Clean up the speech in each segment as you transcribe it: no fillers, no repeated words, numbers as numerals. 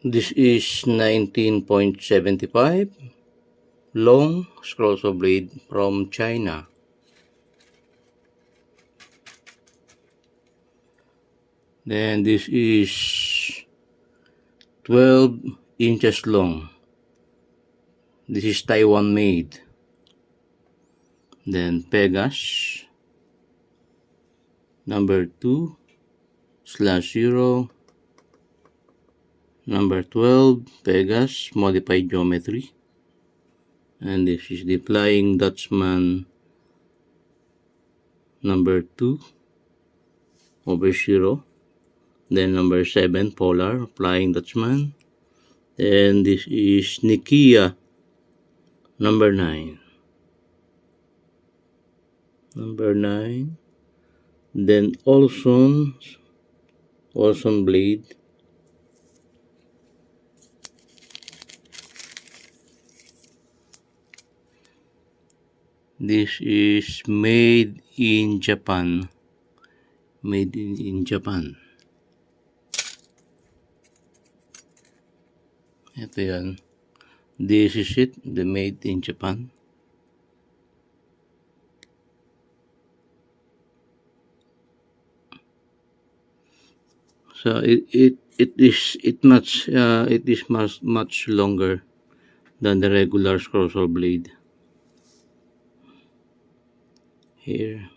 This is 19.75 long scroll saw blade from China. Then this is 12 inches long. This is Taiwan made. Then Pegas number 2/0, number 12 Pegas modified geometry, and this is the Flying Dutchman number 2/0. Then number 7 Polar Flying Dutchman, and this is Nikia number 9. Then Olson blade. This is made in Japan. Made in Japan. Ito yan. This is it, the made in Japan. So it is much longer than the regular scroll saw blade. Here,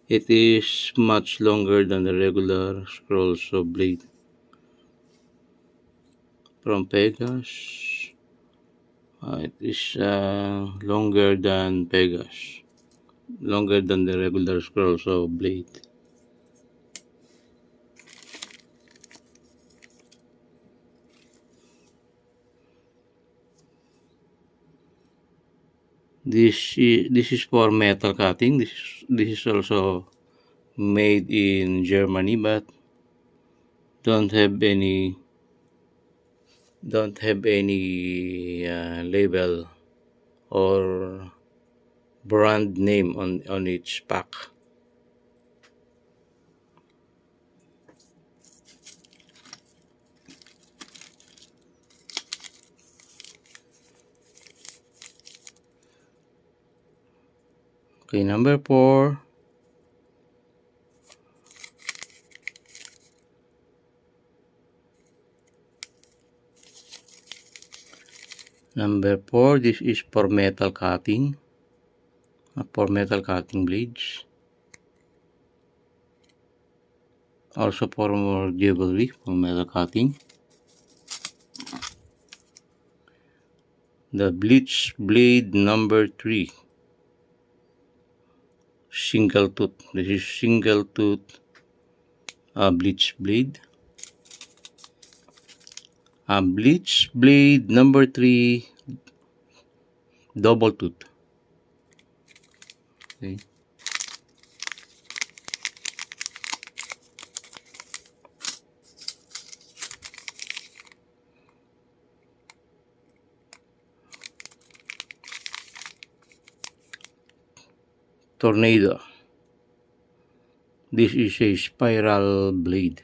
it is much longer than the regular scroll saw blade from Pegas. It is longer than Pegas, longer than the regular scroll saw blade. This is for metal cutting. This is also made in Germany, but don't have any label or brand name on its pack. Okay, number 4. Number 4, this is for metal cutting. For metal cutting blades. Also for more jewelry, for metal cutting. The Bleach blade number 3. Single tooth. This is single tooth bleach blade. Bleach blade number 3, double tooth. Okay. Tornado. This is a spiral blade.